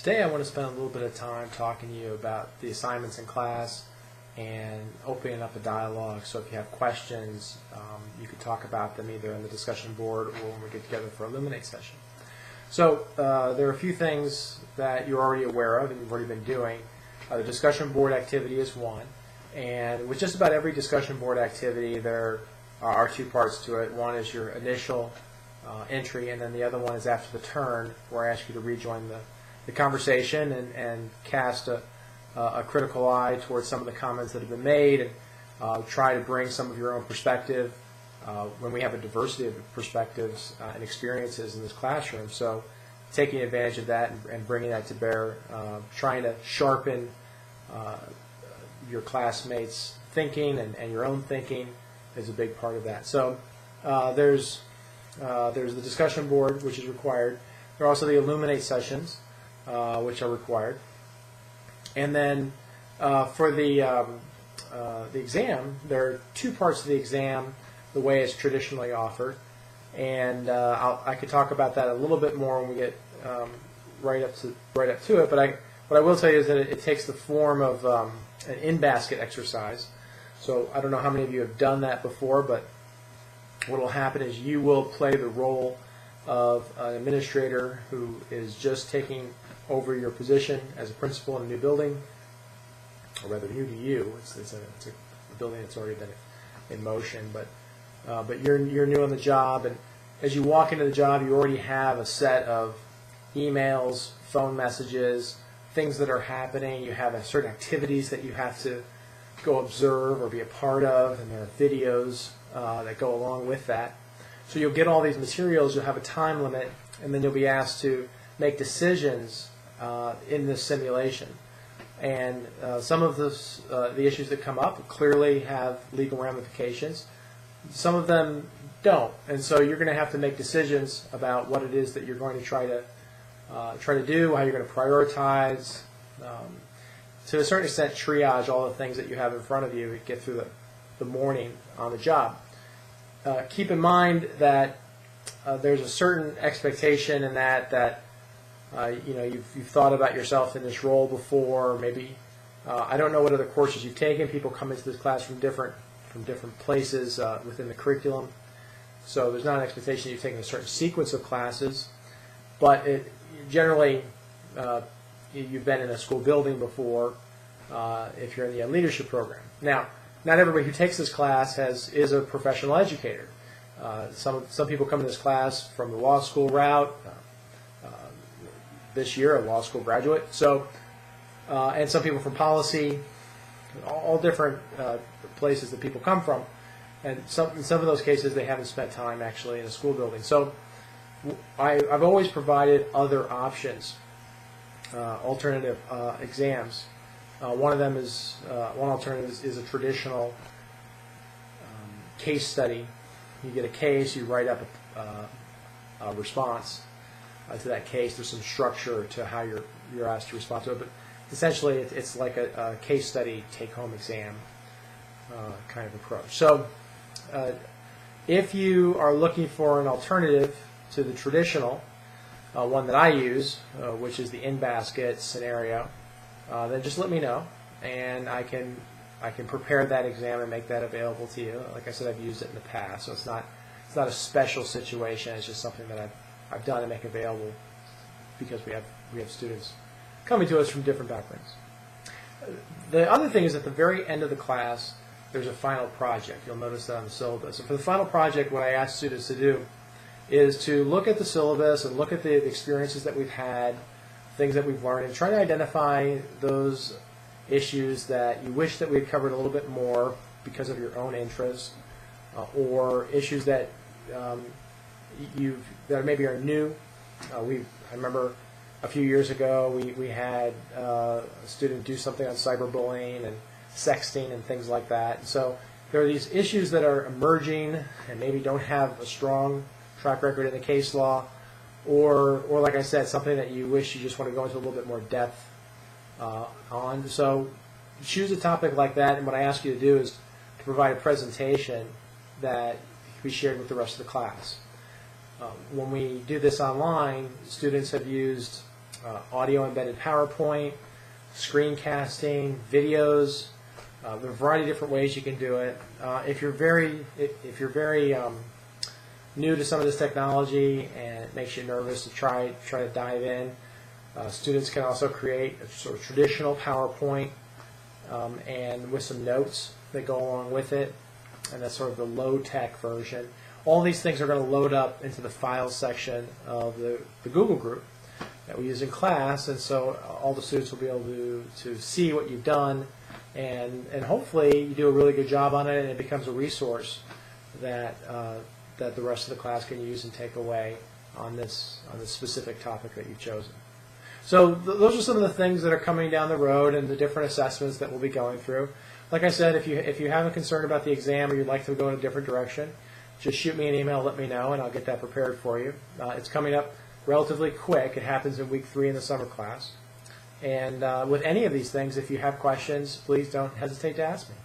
Today I want to spend a little bit of time talking to you about the assignments in class and opening up a dialogue. So if you have questions, you can talk about them either on the discussion board or when we get together for a Illuminate session. So there are a few things that you're already aware of and you've already been doing. The discussion board activity is one. And with just about every discussion board activity, there are two parts to it. One is your initial entry, and then the other one is after the turn, where I ask you to rejoin the conversation and cast a critical eye towards some of the comments that have been made, and try to bring some of your own perspective when we have a diversity of perspectives and experiences in this classroom. So taking advantage of that and bringing that to bear, trying to sharpen your classmates' thinking and your own thinking is a big part of that. So there's the discussion board, which is required. There are also the Illuminate sessions, which are required. And then for the exam, there are two parts of the exam, the way it's traditionally offered. And I could talk about that a little bit more when we get right up to it. But what I will tell you is that it takes the form of an in-basket exercise. So I don't know how many of you have done that before, but what will happen is you will play the role of an administrator who is just taking over your position as a principal in a new building, or rather new to you. It's a building that's already been in motion, but you're new on the job, and as you walk into the job, you already have a set of emails, phone messages, things that are happening. You have certain activities that you have to go observe or be a part of, and there are videos that go along with that. So you'll get all these materials, you'll have a time limit, and then you'll be asked to make decisions in this simulation. And some of the issues that come up clearly have legal ramifications. Some of them don't, and so you're going to have to make decisions about what it is that you're going to try to do, how you're going to prioritize, to a certain extent triage all the things that you have in front of you to get through the morning on the job. Keep in mind that there's a certain expectation in that you've thought about yourself in this role before. Maybe I don't know what other courses you've taken. People come into this class from different places within the curriculum, so there's not an expectation you've taken a certain sequence of classes, but generally you've been in a school building before if you're in the leadership program. Now, not everybody who takes this class is a professional educator. Some people come to this class from the law school route. This year, a law school graduate. So, and some people from policy, all different places that people come from. And in some of those cases, they haven't spent time actually in a school building. So, I've always provided other options, alternative exams. One alternative is a traditional case study. You get a case, you write up a response to that case. There's some structure to how you're asked to respond to it, but essentially it's like a case study take-home exam kind of approach. So if you are looking for an alternative to the traditional one that I use, which is the in-basket scenario, then just let me know, and I can prepare that exam and make that available to you. Like I said, I've used it in the past, so it's not a special situation. It's just something that I've done and make available because we have students coming to us from different backgrounds. The other thing is at the very end of the class, there's a final project. You'll notice that on the syllabus. And for the final project, what I ask students to do is to look at the syllabus and look at the experiences that we've had, things that we've learned, and try to identify those issues that you wish that we had covered a little bit more because of your own interest, or issues that that maybe are new. I remember a few years ago we had a student do something on cyberbullying and sexting and things like that. And so there are these issues that are emerging and maybe don't have a strong track record in the case law, or like I said, something that you wish you just want to go into a little bit more depth on. So choose a topic like that, and what I ask you to do is to provide a presentation that can be shared with the rest of the class. When we do this online, students have used audio embedded PowerPoint, screencasting, videos. There are a variety of different ways you can do it. If you're very new to some of this technology and it makes you nervous to try to dive in, students can also create a sort of traditional PowerPoint and with some notes that go along with it, and that's sort of the low-tech version. All these things are going to load up into the files section of the Google group that we use in class, and so all the students will be able to see what you've done, and hopefully you do a really good job on it, and it becomes a resource that that the rest of the class can use and take away on this specific topic that you've chosen. So those are some of the things that are coming down the road and the different assessments that we'll be going through. Like I said, if you have a concern about the exam or you'd like to go in a different direction, just shoot me an email, let me know, and I'll get that prepared for you. It's coming up relatively quick. It happens in week 3 in the summer class. And with any of these things, if you have questions, please don't hesitate to ask me.